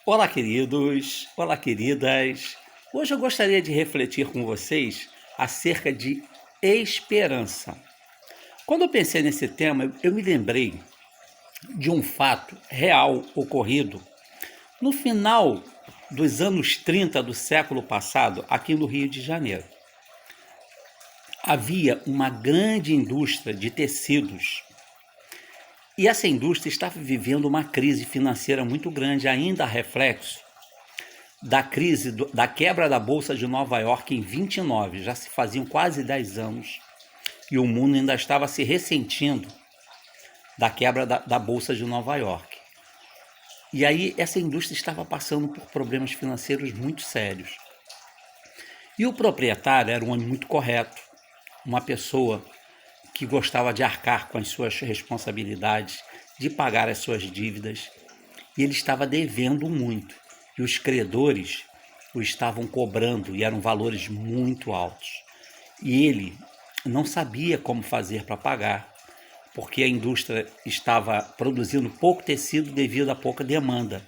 Olá, queridos! Olá, queridas! Hoje eu gostaria de refletir com vocês acerca de esperança. Quando eu pensei nesse tema, eu me lembrei de um fato real ocorrido no final dos anos 30 do século passado, aqui no Rio de Janeiro. Havia uma grande indústria de tecidos e essa indústria estava vivendo uma crise financeira muito grande, ainda reflexo da crise, da quebra da Bolsa de Nova York em 29, já se faziam quase 10 anos, e o mundo ainda estava se ressentindo da quebra da Bolsa de Nova York. E aí essa indústria estava passando por problemas financeiros muito sérios. E o proprietário era um homem muito correto, uma pessoa que gostava de arcar com as suas responsabilidades, de pagar as suas dívidas, e ele estava devendo muito. E os credores o estavam cobrando e eram valores muito altos. E ele não sabia como fazer para pagar, porque a indústria estava produzindo pouco tecido devido à pouca demanda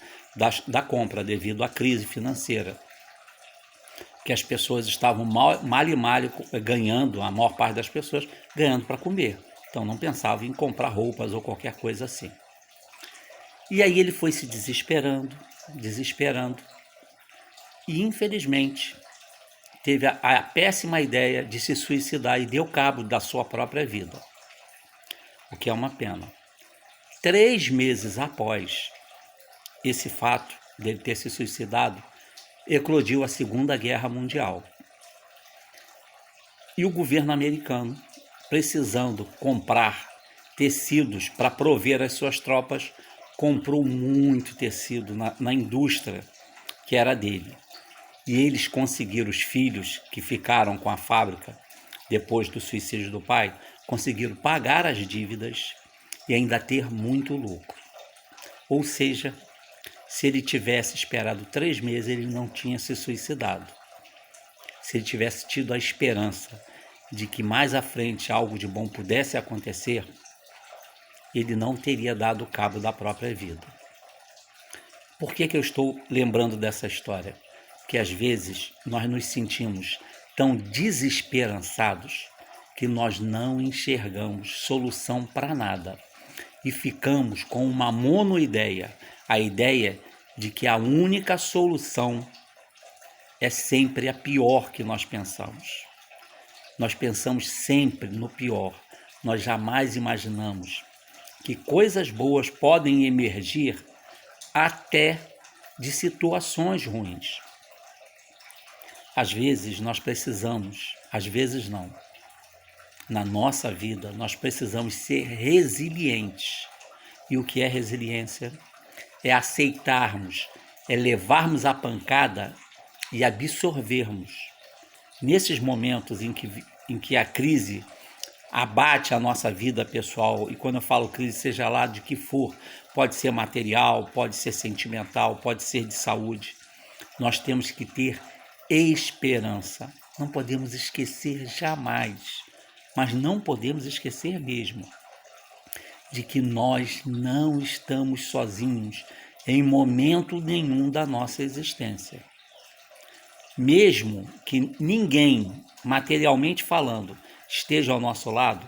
da compra, devido à crise financeira, que as pessoas estavam mal e mal ganhando, a maior parte das pessoas ganhando para comer. Então não pensavam em comprar roupas ou qualquer coisa assim. E aí ele foi se desesperando, e infelizmente teve a péssima ideia de se suicidar e deu cabo da sua própria vida, o que é uma pena. 3 meses após esse fato dele ter se suicidado, eclodiu a Segunda Guerra Mundial. E o governo americano, precisando comprar tecidos para prover as suas tropas, comprou muito tecido na indústria que era dele. E eles conseguiram, os filhos que ficaram com a fábrica depois do suicídio do pai, conseguiram pagar as dívidas e ainda ter muito lucro. Ou seja, se ele tivesse esperado 3 meses, ele não tinha se suicidado. Se ele tivesse tido a esperança de que mais à frente algo de bom pudesse acontecer, ele não teria dado cabo da própria vida. Por que eu estou lembrando dessa história? Que às vezes nós nos sentimos tão desesperançados que nós não enxergamos solução para nada e ficamos com uma monoideia, a ideia de que a única solução é sempre a pior que nós pensamos. Nós pensamos sempre no pior, nós jamais imaginamos que coisas boas podem emergir até de situações ruins. Às vezes nós precisamos, às vezes não. Na nossa vida nós precisamos ser resilientes. E o que é resiliência? É aceitarmos, é levarmos a pancada e absorvermos. Nesses momentos em que a crise abate a nossa vida pessoal, e quando eu falo crise, seja lá de que for, pode ser material, pode ser sentimental, pode ser de saúde, nós temos que ter esperança. Não podemos esquecer jamais, mas não podemos esquecer mesmo, de que nós não estamos sozinhos em momento nenhum da nossa existência. Mesmo que ninguém, materialmente falando, esteja ao nosso lado,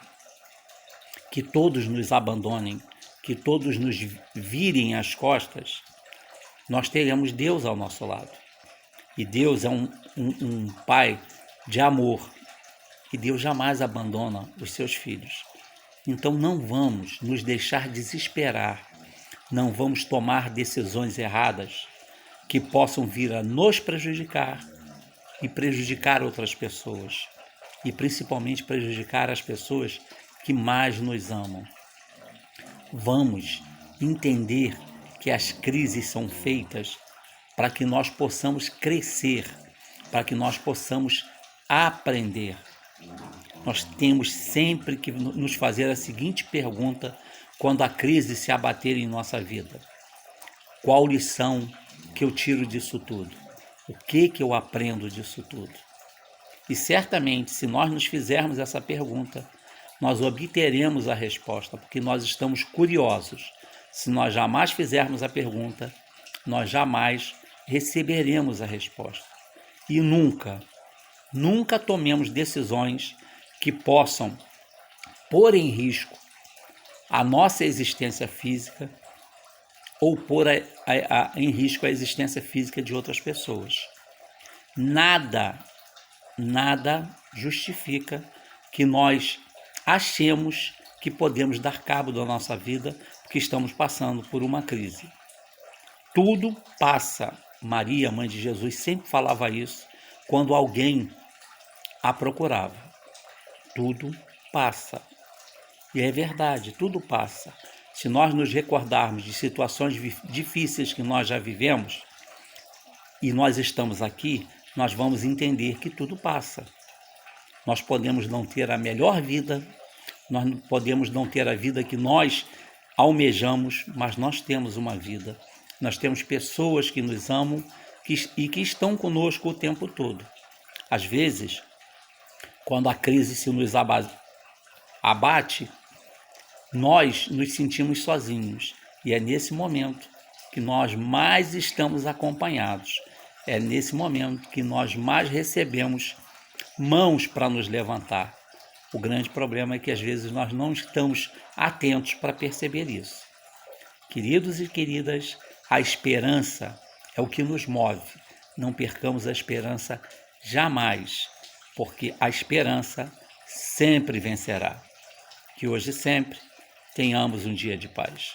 que todos nos abandonem, que todos nos virem as costas, nós teremos Deus ao nosso lado. E Deus é um Pai de amor. E Deus jamais abandona os seus filhos. Então não vamos nos deixar desesperar. Não vamos tomar decisões erradas que possam vir a nos prejudicar e prejudicar outras pessoas. E principalmente prejudicar as pessoas que mais nos amam. Vamos entender que as crises são feitas para que nós possamos crescer, para que nós possamos aprender. Nós temos sempre que nos fazer a seguinte pergunta quando a crise se abater em nossa vida: qual lição que eu tiro disso tudo? O que eu aprendo disso tudo? E certamente, se nós nos fizermos essa pergunta, nós obteremos a resposta, porque nós estamos curiosos. Se nós jamais fizermos a pergunta, nós jamais receberemos a resposta. E nunca tomemos decisões que possam pôr em risco a nossa existência física ou pôr em risco a existência física de outras pessoas. Nada justifica que nós achemos que podemos dar cabo da nossa vida porque estamos passando por uma crise. Tudo passa. Maria, mãe de Jesus, sempre falava isso quando alguém a procurava. Tudo passa. E é verdade, tudo passa. Se nós nos recordarmos de situações difíceis que nós já vivemos e nós estamos aqui, nós vamos entender que tudo passa. Nós podemos não ter a melhor vida, nós podemos não ter a vida que nós almejamos, mas nós temos uma vida. Nós temos pessoas que nos amam e que estão conosco o tempo todo. Às vezes, quando a crise se nos abate, nós nos sentimos sozinhos. E é nesse momento que nós mais estamos acompanhados. É nesse momento que nós mais recebemos mãos para nos levantar. O grande problema é que às vezes nós não estamos atentos para perceber isso. Queridos e queridas, a esperança é o que nos move. Não percamos a esperança jamais, porque a esperança sempre vencerá. Que hoje e sempre tenhamos um dia de paz.